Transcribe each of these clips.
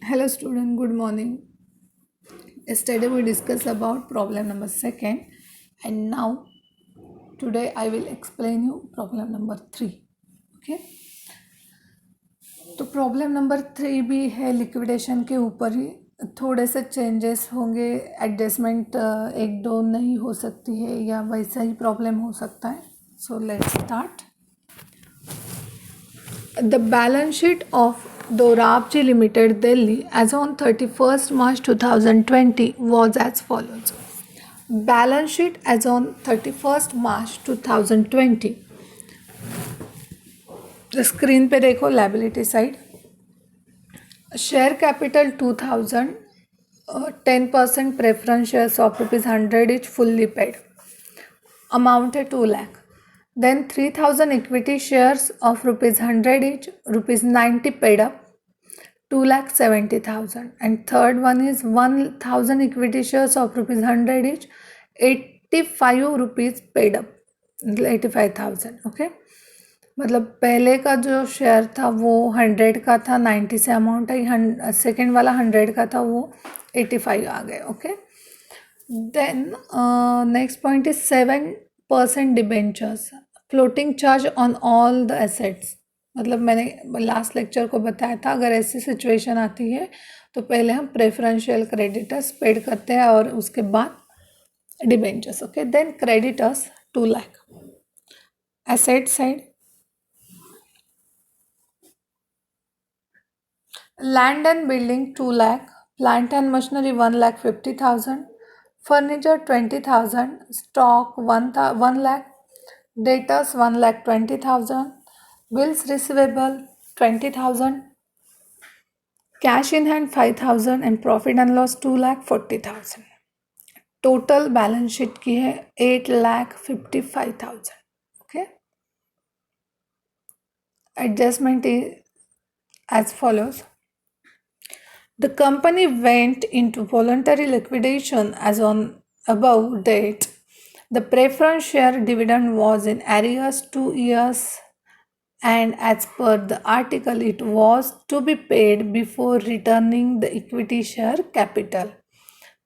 Hello student, good morning. Yesterday we discussed about problem number 2 and now today I will explain you problem number 3. Okay. तो problem number 3 भी है liquidation के ऊपर ही थोड़े से changes होंगे एडजस्टमेंट एक दो नहीं हो सकती है या वैसा ही प्रॉब्लम हो सकता है. So let's start. The balance sheet of Dorabji Limited, Delhi, as on 31st March 2020 was as follows. Balance sheet as on 31st March 2020. Screen पे देखो liability side. Share capital 2000, 10% preference shares of ₹100 each fully paid. Amounted 2 lakh. Then 3000 equity shares of ₹100 each, ₹90 paid up, 2,70,000. And third one is 1000 equity shares of ₹100 each, 85 rupees paid up, 85,000. Okay, मतलब पहले का जो share था वो 100 का था, 90 से amount I, second वाला 100 का था वो 85 आ गए. Okay, then next point is 7% debentures, floating charge on all the assets. मतलब मैंने लास्ट लेक्चर को बताया था अगर ऐसी सिचुएशन आती है तो पहले हम प्रेफरेंशियल क्रेडिटर्स पेड करते हैं और उसके बाद debentures. Okay, then creditors 2 lakh. Asset side land and building 2 lakh, plant and machinery 1,50,000, furniture 20,000, stock 1 lakh, debtors 1,20,000, bills receivable 20,000, cash in hand 5,000 and profit and loss 2,40,000. Total balance sheet की है 8,55,000. Okay, adjustment is as follows. The company went into voluntary liquidation as on above date. The preference share dividend was in arrears 2 years and as per the article it was to be paid before returning the equity share capital.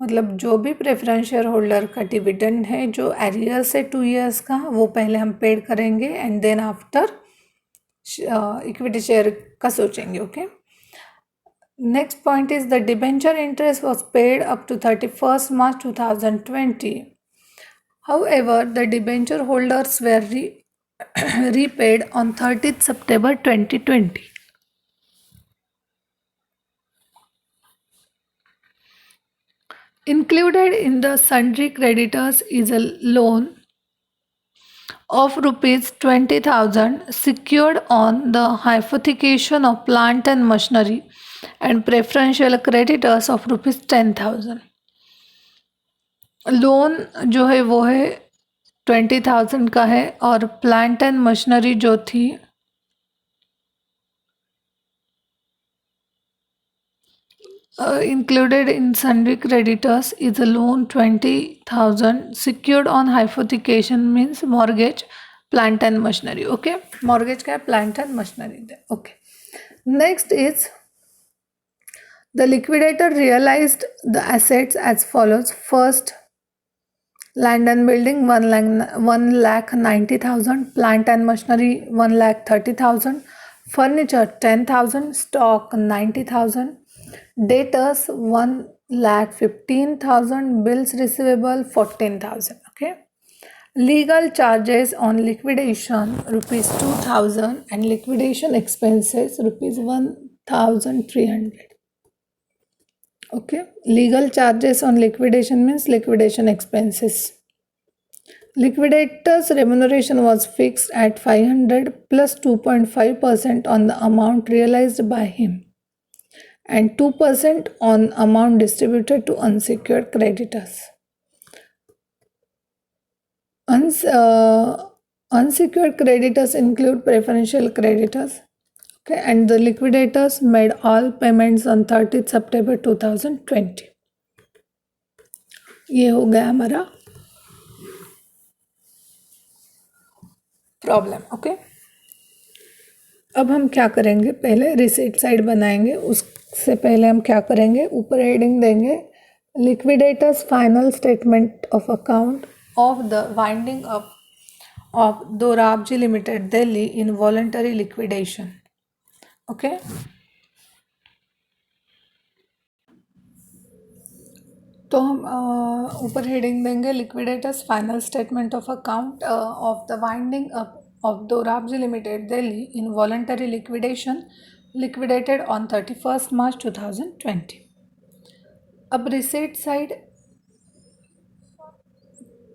मतलब जो भी preference share holder का dividend है जो arrear से 2 years का वो पहले हम पेड करेंगे and then after equity share का सोचेंगे. Okay, next point is the debenture interest was paid up to 31st March 2020. However, the debenture holders were repaid on 30th September 2020. Included in the sundry creditors is a loan of ₹20,000 secured on the hypothecation of plant and machinery and preferential creditors of ₹10,000. Loan जो है वो है 20,000 का है और plant and machinery जो थी included in sundry creditors is a loan 20,000 secured on hypothecation means mortgage, plant and machinery. Okay, mortgage का plant and machinery there. Okay, next is the liquidator realized the assets as follows. First, land and building 1,90,000, plant and machinery 1,30,000, furniture 10,000, stock 90,000, debtors 1,15,000, bills receivable 14,000. Okay, legal charges on liquidation ₹2,000 and liquidation expenses ₹1,300. Okay, legal charges on liquidation means liquidation expenses. Liquidator's remuneration was fixed at 500 plus 2.5% on the amount realized by him and 2% on amount distributed to unsecured creditors. Unsecured creditors include preferential creditors. Okay, and the liquidators made all payments on 30th September 2020. ये हो गया हमारा problem. Okay, अब हम क्या करेंगे, पहले receipt side बनाएंगे, से पहले हम क्या करेंगे, ऊपर हेडिंग देंगे liquidators final statement of account of the winding up of Dorabji limited Delhi in voluntary liquidation. Okay, तो हम ऊपर हेडिंग देंगे liquidators final statement of account of the winding up of Dorabji Limited, Delhi, in voluntary liquidation, liquidated on 31st March 2020. अब receipt side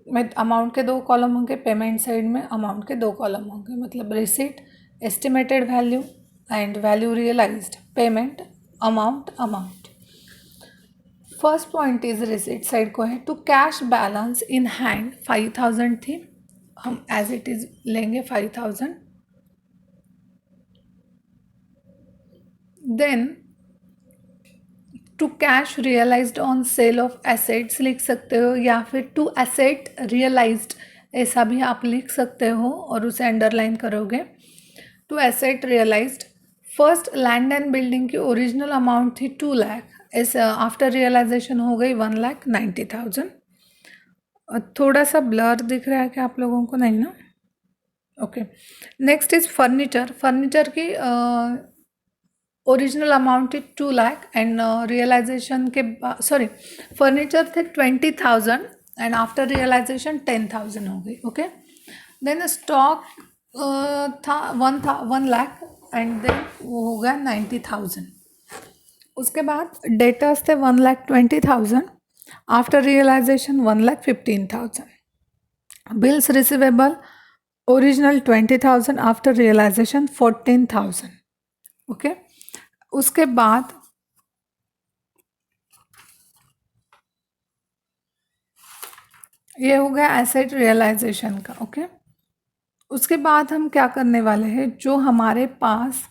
में amount के दो column होंगे, payment side में अमाउंट के दो कॉलम होंगे, मतलब receipt estimated value and value realised, payment amount. First point is receipt side को है to cash balance in hand 5000 थी, हम एज इट इज लेंगे 5000। Then to cash realised on sale of assets लिख सकते हो, या फिर टू एसेट रियलाइज्ड ऐसा भी आप लिख सकते हो और उसे अंडरलाइन करोगे। To asset realised, first land and building की ओरिजिनल अमाउंट थी 2 लाख, इस आफ्टर रियलाइजेशन हो गई 1,90,000। थोड़ा सा ब्लर दिख रहा है क्या आप लोगों को? नहीं ना? Okay. Next is furniture. Furniture की original amount is 2 lakh and realisation के बाद, सॉरी, फर्नीचर थे 20,000 एंड आफ्टर रियलाइजेशन 10,000 हो गई। ओके, देन स्टॉक था 1 लाख एंड देन वो हो गया 90,000। उसके बाद डेटर्स थे 1,20,000, after realisation 1,15,000। Bills receivable original 20,000, after realisation 14,000। Okay, उसके बाद ये हो गया एसेट रियलाइजेशन का। ओके, उसके बाद हम क्या करने वाले हैं, जो हमारे पास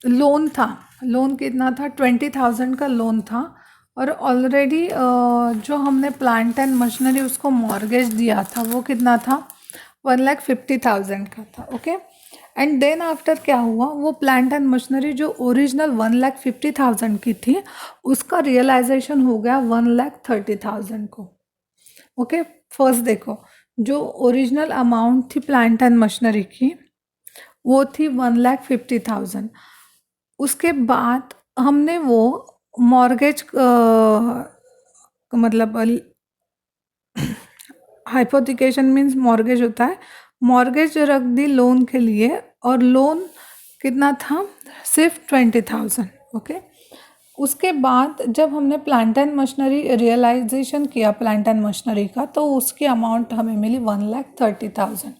लोन था, लोन कितना था? 20,000 का लोन था, और ऑलरेडी जो हमने प्लांट एंड मशीनरी उसको मॉर्गेज दिया था वो कितना था? 1,50,000 का था। ओके, एंड देन आफ्टर क्या हुआ, वो प्लांट एंड मशीनरी जो ओरिजिनल 1,50,000 की थी उसका रियलाइजेशन हो गया 1,30,000 को। ओके, फर्स्ट देखो, जो ओरिजिनल अमाउंट थी प्लांट एंड मशीनरी की वो थी 1,50,000। उसके बाद हमने वो मॉर्गेज मतलब हाइपोथिकेशन मीन्स मॉर्गेज होता है, मॉर्गेज रख दी लोन के लिए, और लोन कितना था? सिर्फ 20,000। ओके, उसके बाद जब हमने प्लांट एंड मशीनरी रियलाइजेशन किया प्लांट एंड मशीनरी का, तो उसकी अमाउंट हमें मिली 1,30,000।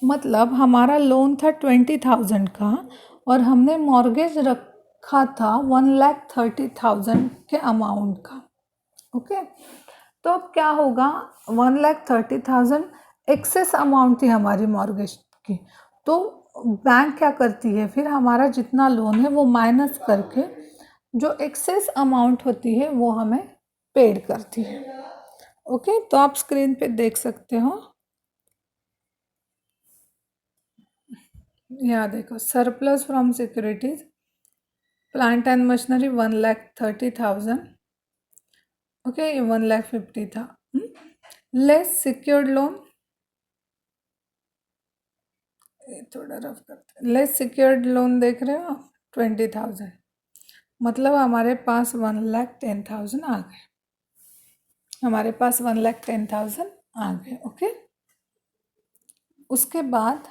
मतलब हमारा लोन था 20,000 का और हमने मॉर्गेज रखा था 1,30,000 के अमाउंट का। ओके, तो अब क्या होगा, 1,30,000 एक्सेस अमाउंट थी हमारी मॉर्गेज की, तो बैंक क्या करती है, फिर हमारा जितना लोन है वो माइनस करके जो एक्सेस अमाउंट होती है वो हमें पेड करती है। ओके, तो आप स्क्रीन पे देख सकते हो, यहाँ देखो, surplus from securities plant and machinery 1,30,000। Okay, ये 1,50,000 था। लेस सिक्योर्ड लोन, थोड़ा रफ करते, लेस सिक्योर्ड लोन देख रहे हो आप, 20,000, मतलब हमारे पास 1,10,000 आ गए, हमारे पास 1,10,000 आ गए। ओके, उसके बाद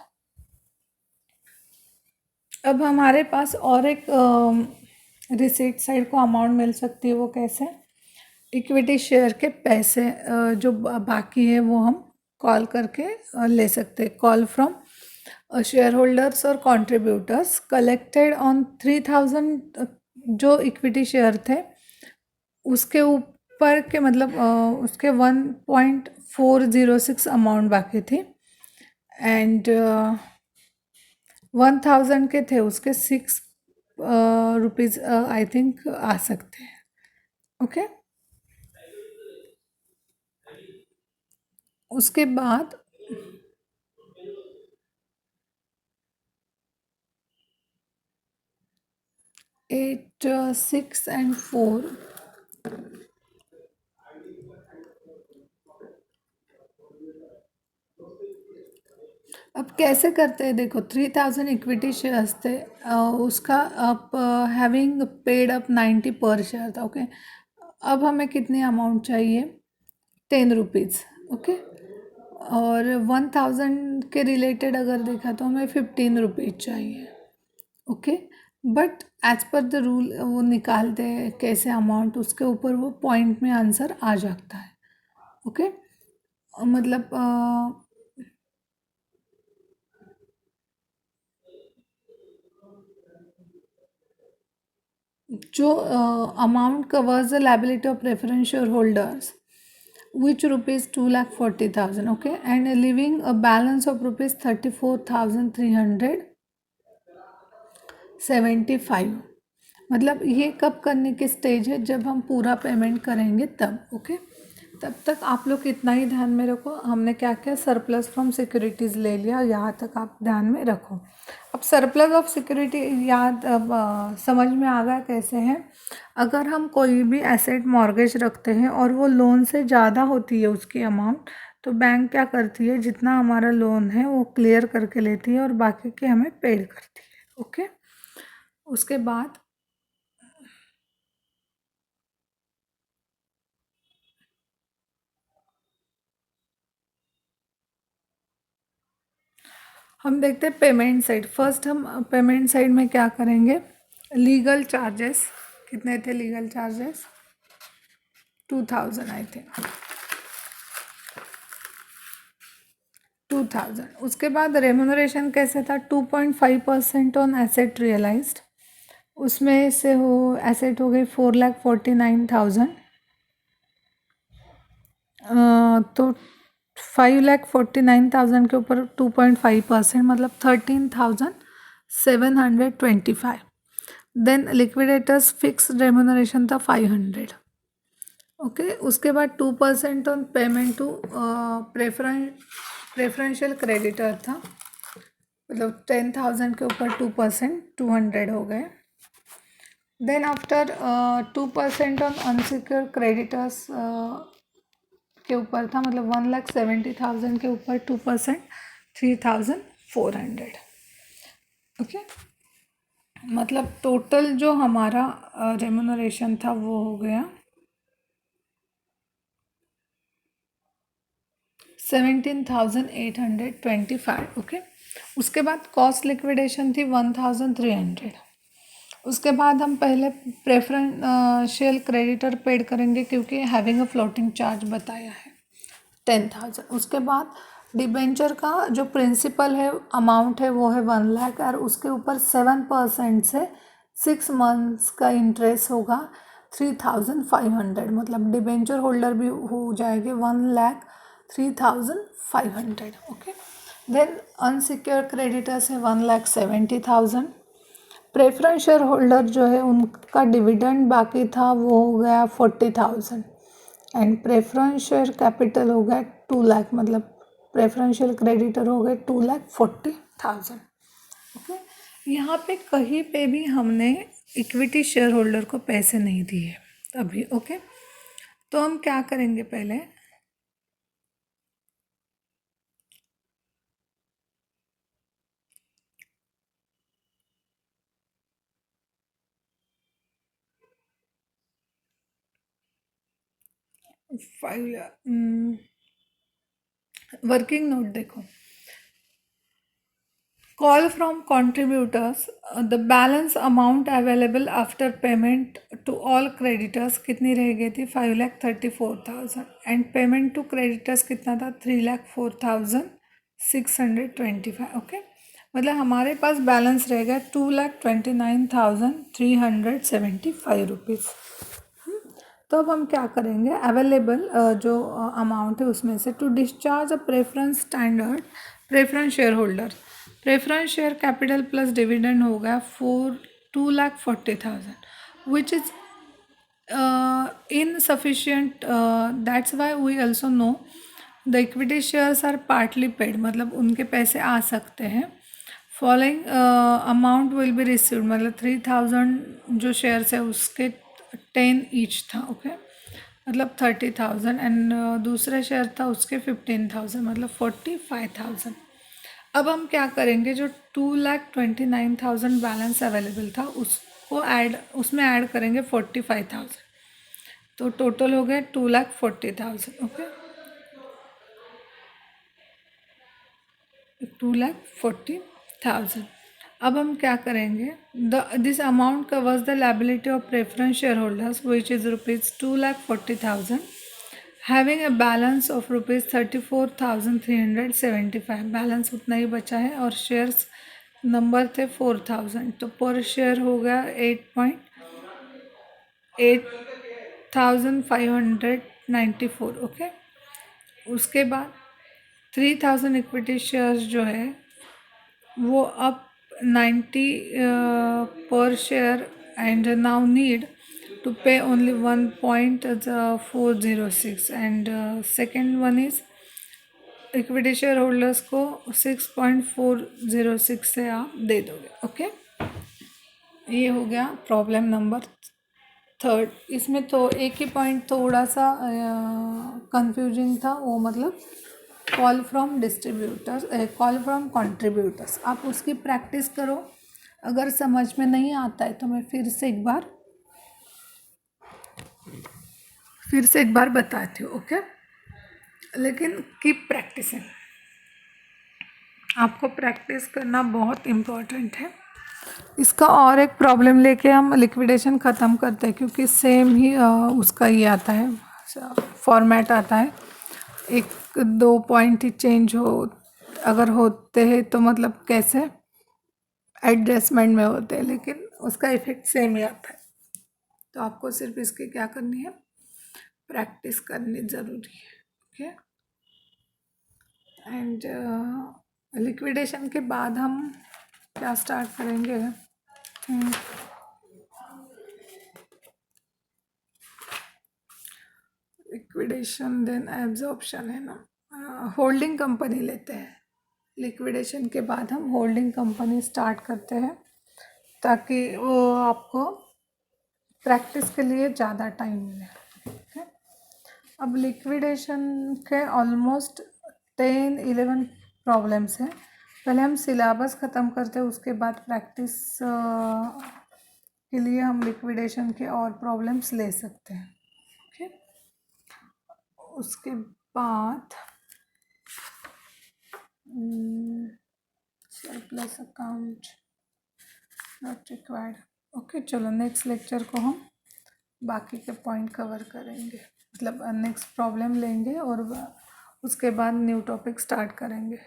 अब हमारे पास और एक रिसीट साइड को अमाउंट मिल सकती है, वो कैसे? इक्विटी शेयर के पैसे जो बाकी है वो हम कॉल करके ले सकते हैं। कॉल फ्रॉम शेयर होल्डर्स और कॉन्ट्रीब्यूटर्स कलेक्टेड ऑन 3,000, जो इक्विटी शेयर थे उसके ऊपर के, मतलब उसके 1.406 अमाउंट बाकी थी, एंड 1,000 के थे उसके 6 रुपीज़ आई थिंक आ सकते हैं। ओके, उसके बाद 8, 6 and 4. अब कैसे करते हैं देखो, 3000 इक्विटी शेयर्स थे, उसका अब हैविंग पेड अप 90 पर शेयर था। ओके, अब हमें कितनी अमाउंट चाहिए, 10 रुपीज़। ओके, और 1000 के रिलेटेड अगर देखा तो हमें 15 रुपीज़ चाहिए। Okay, but as per the rule वो निकालते हैं कैसे अमाउंट, उसके ऊपर वो पॉइंट में आंसर आ जाता है। ओके, मतलब जो amount covers the liability of preference share holders which rupees 2,40,000, okay, and leaving a balance of rupees 34,375। मतलब ये कब करने की स्टेज है, जब हम पूरा पेमेंट करेंगे तब। ओके, तब तक आप लोग इतना ही ध्यान में रखो, हमने क्या क्या सरप्लस फ्रॉम सिक्योरिटीज़ ले लिया, यहाँ तक आप ध्यान में रखो। अब सरप्लस ऑफ सिक्योरिटी याद अब समझ में आ गया कैसे है। अगर हम कोई भी एसेट मॉर्गेज रखते हैं और वो लोन से ज़्यादा होती है उसकी अमाउंट, तो बैंक क्या करती है, जितना हमारा लोन है वो क्लियर करके लेती है और बाकी के हमें पेड करती है। ओके, उसके बाद हम देखते हैं पेमेंट साइड। फर्स्ट हम पेमेंट साइड में क्या करेंगे, लीगल चार्जेस कितने थे, लीगल चार्जेस 2000 आई थिंक, 2000। उसके बाद रेम्यूनरेशन कैसे था, 2.5% ऑन एसेट रियलाइज्ड, उसमें से हो एसेट हो गई 4,49,000, तो 5,49,000 के ऊपर 2.5% मतलब 13,725। देन लिक्विडेटर्स फिक्स रेम्यूनरेशन था 500। ओके, उसके बाद 2% on payment to preferential creditor था, मतलब 10,000 के ऊपर 2%, 200 हो गए। Then after 2% on unsecured creditors के ऊपर था, मतलब 1,70,000 के ऊपर 2%, 3,400। ओके, मतलब टोटल जो हमारा रेम्यूनरेशन था वो हो गया 17,825। ओके, उसके बाद कॉस्ट लिक्विडेशन थी 1,300। उसके बाद हम पहले प्रेफरेंशियल क्रेडिटर पेड करेंगे क्योंकि हैविंग अ फ्लोटिंग चार्ज बताया है 10,000। उसके बाद डिबेंचर का जो प्रिंसिपल है अमाउंट है वो है 1,00,000, और उसके ऊपर 7% से 6 मंथ्स का इंटरेस्ट होगा 3,500, मतलब डिबेंचर होल्डर भी हो जाएंगे 1,03,500। ओके, देन अनसिक्योर्ड क्रेडिटर्स है 1,70,000। प्रेफरेंस शेयर होल्डर जो है उनका डिविडेंड बाकी था वो हो गया 40,000, एंड प्रेफरेंस शेयर कैपिटल हो गया 2,00,000, मतलब प्रेफरेंशियल क्रेडिटर हो गए 2,40,000। ओके, यहाँ पे कहीं पे भी हमने इक्विटी शेयर होल्डर को पैसे नहीं दिए अभी। ओके, तो हम क्या करेंगे, पहले वर्किंग नोट देखो, call from contributors, the balance amount available after payment to all creditors कितनी रह गई थी, 5,34,000, एंड पेमेंट टू क्रेडिटर्स कितना था, 3,04,625। ओके, मतलब हमारे पास बैलेंस रहेगा 2,29,375 रुपीज़। तो अब हम क्या करेंगे, अवेलेबल जो अमाउंट है उसमें से to discharge a preference standard preference share holder, preference share capital plus dividend हो गया 2,40,000 which is insufficient. That's why we also know the equity shares are partly paid, मतलब उनके पैसे आ सकते हैं following amount will be received, मतलब 3000 जो shares है उसके 10 ईच था, ओके, मतलब 30,000, एंड दूसरा शेयर था उसके 15,000, मतलब 45,000। अब हम क्या करेंगे, जो 2,29,000 बैलेंस अवेलेबल था उसको उसमें ऐड करेंगे 45,000, तो टोटल हो गए 2,40,000, ओके, 2,40,000। अब हम क्या करेंगे, this amount covers the liability of preference share holders which is ₹2,40,000, having a balance of ₹34,375। Balance उतना ही बचा है और शेयर्स नंबर थे 4,000, तो पर शेयर हो गया 8,594, ओके। उसके बाद 3,000 इक्विटी शेयर्स जो है वो अब 90 per share, and now need to pay only 1.406, and second one is equity share holders को 6.406 से आप दे दोगे, ओके। ये हो गया प्रॉब्लम नंबर 3। इसमें तो एक ही पॉइंट थोड़ा सा कंफ्यूजिंग था, वो मतलब call from distributors, call from contributors. आप उसकी प्रैक्टिस करो, अगर समझ में नहीं आता है तो मैं फिर से एक बार बताती हूँ, ओके। लेकिन कीप प्रैक्टिसिंग, आपको प्रैक्टिस करना बहुत इम्पोर्टेंट है। इसका और एक प्रॉब्लम लेके हम लिक्विडेशन ख़त्म करते हैं, क्योंकि सेम ही उसका ये आता है, फॉर्मेट आता है, एक दो पॉइंट ही चेंज अगर होते हैं तो मतलब कैसे एडजस्टमेंट में होते हैं, लेकिन उसका इफेक्ट सेम ही आता है। तो आपको सिर्फ इसकी क्या करनी है, प्रैक्टिस करनी ज़रूरी है, ओके। एंड लिक्विडेशन के बाद हम क्या स्टार्ट करेंगे, लिक्विडेशन देन एब्जॉर्प्शन है ना, होल्डिंग कंपनी लेते हैं। लिक्विडेशन के बाद हम होल्डिंग कंपनी स्टार्ट करते हैं, ताकि वो आपको प्रैक्टिस के लिए ज़्यादा टाइम मिले, ओके। अब लिक्विडेशन के ऑलमोस्ट 10-11 प्रॉब्लम्स हैं। पहले हम सिलेबस ख़त्म करते हैं, उसके बाद प्रैक्टिस के लिए हम लिक्विडेशन के और प्रॉब्लम्स ले सकते हैं, ओके। उसके बाद surplus account not required, okay. चलो नेक्स्ट लेक्चर को हम बाकी के पॉइंट कवर करेंगे, मतलब नेक्स्ट प्रॉब्लम लेंगे और उसके बाद न्यू टॉपिक स्टार्ट करेंगे।